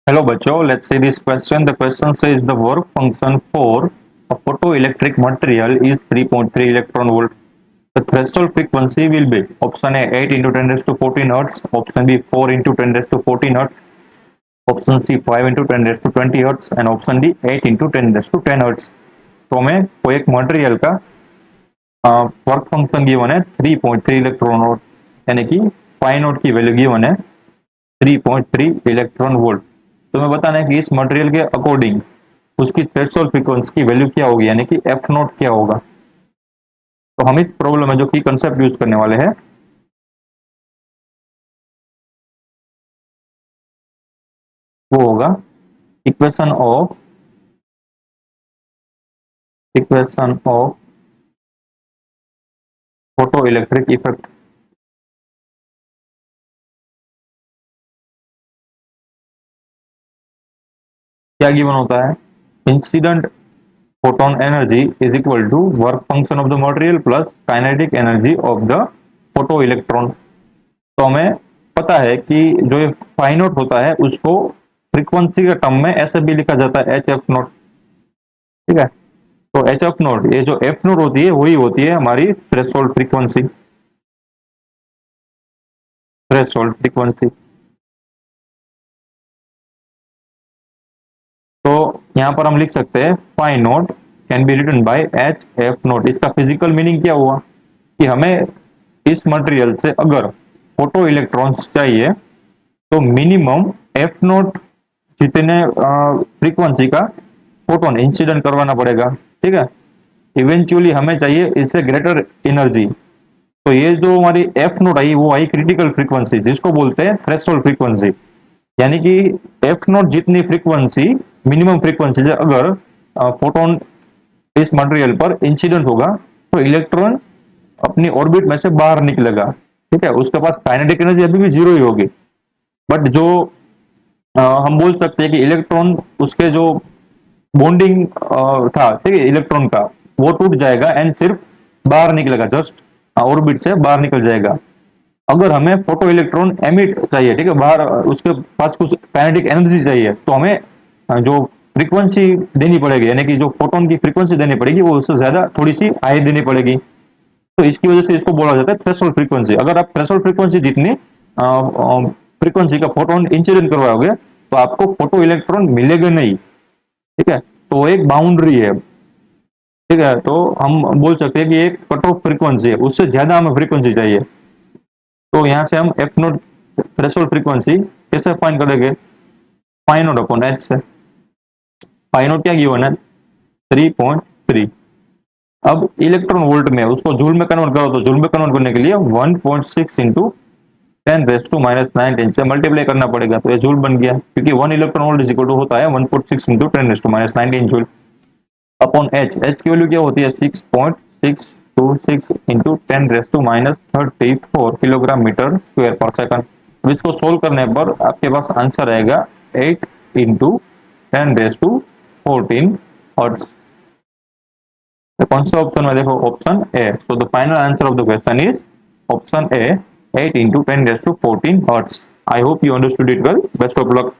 Hello बच्चों, let's see this question. The question says the work function for a photoelectric material is 3.3 electron volt. The threshold frequency will be option A 8 into 10 raised to 14 hertz, option B 4 into 10 raised to 14 hertz, option C 5 into 10 raised to 20 hertz and option D 8 into 10 raised to 10 hertz. तो हमें कोई एक material का work function given है 3.3 electron volt, यानी कि phi note की value given है 3.3 इलेक्ट्रॉन वोल्ट। तो हमें बताना है कि इस मटेरियल के अकॉर्डिंग उसकी थ्रेशोल्ड फ्रीक्वेंसी की वैल्यू क्या होगी, यानी कि एफ नोट क्या होगा। तो हम इस प्रॉब्लम में जो की कंसेप्ट यूज करने वाले हैं वो होगा equation of photo electric effect. क्या गिवन होता है, incident photon energy is equal to work function of the material plus kinetic energy of the photo electron. तो हमें पता है कि जो ये फाई नोट होता है उसको फ्रीक्वेंसी के टर्म में ऐसे भी लिखा जाता है एच एफ नोट। ठीक है, तो एच एफ नोट, ये जो एफ नोट होती है वही होती है हमारी थ्रेशोल्ड फ्रीक्वेंसी। थ्रेशोल्ड फ्रीक्वेंसी तो यहां पर हम लिख सकते हैं phi naught can be written by H F naught. इसका फिजिकल मीनिंग क्या हुआ कि हमें इस मटेरियल से अगर फोटो इलेक्ट्रॉन्स चाहिए तो मिनिमम एफ नोट जितने फ्रीक्वेंसी का फोटोन इंसिडेंट करवाना पड़ेगा। ठीक है, इवेंचुअली हमें चाहिए इससे ग्रेटर एनर्जी। तो ये जो हमारी एफ नोट आई वो आई क्रिटिकल फ्रीक्वेंसी, जिसको बोलते हैं थ्रेशोल्ड फ्रीक्वेंसी। यानी कि एफ नोट जितनी फ्रीक्वेंसी मिनिमम फ्रीक्वेंसी से अगर फोटोन इस मटेरियल पर इंसिडेंट होगा तो इलेक्ट्रॉन अपनी ऑर्बिट में से बाहर निकलेगा। ठीक है, उसके पास काइनेटिक एनर्जी अभी भी जीरो ही होगी, बट जो हम बोल सकते हैं कि इलेक्ट्रॉन उसके जो बॉन्डिंग था, ठीक है, इलेक्ट्रॉन का वो टूट जाएगा एंड सिर्फ बाहर निकलेगा, जस्ट ऑर्बिट से बाहर निकल जाएगा। अगर हमें फोटो इलेक्ट्रॉन एमिट चाहिए, ठीक है, बाहर उसके पास कुछ काइनेटिक एनर्जी चाहिए, तो हमें जो फ्रीक्वेंसी देनी पड़ेगी, यानी कि जो फोटोन की फ्रीक्वेंसी देनी पड़ेगी वो उससे ज्यादा थोड़ी सी हाई देनी पड़ेगी। तो इसकी वजह से इसको बोला जाता है थ्रेशोल्ड फ्रीक्वेंसी। अगर आप थ्रेशोल्ड फ्रीक्वेंसी जितनी फ्रीक्वेंसी का फोटोन इंसिडेंट करवाओगे तो आपको फोटो इलेक्ट्रॉन मिलेगा नहीं। ठीक है, तो एक बाउंड्री है। ठीक है, तो हम बोल सकते हैं कि एक कट ऑफ फ्रीक्वेंसी है, उससे ज्यादा हमें फ्रीक्वेंसी चाहिए। तो यहाँ से हम एफ नोट थ्रेशोल्ड फ्रीक्वेंसी कैसे फाइंड करेंगे, फाई नोट अपॉन एच से। फाई नोट क्या गिवन है 3.3। अब इलेक्ट्रॉन वोल्ट में उसको जूल में कन्वर्ट करो, तो जूल में कन्वर्ट करने के लिए 1.6 इंटू 10⁻⁻19 से मल्टीप्लाई करना पड़ेगा, तो ये जूल बन गया, क्योंकि 1 electron volt is equal to होता है 1.6 into 10⁻19 joule upon H. H की वैल्यू क्या होती है 6.626 इंटू 10⁻34 किलोग्राम मीटर स्क्वायर पर सेकंड। तो इसको सोल्व करने पर आपके पास आंसर आएगा 8 इंटू 10⁻14 हर्ट्ज। तो कौन सा ऑप्शन में देखो, option A. So the final answer of the question is option A 8 into 10⁻14 hertz. I hope you understood it well. Best of luck.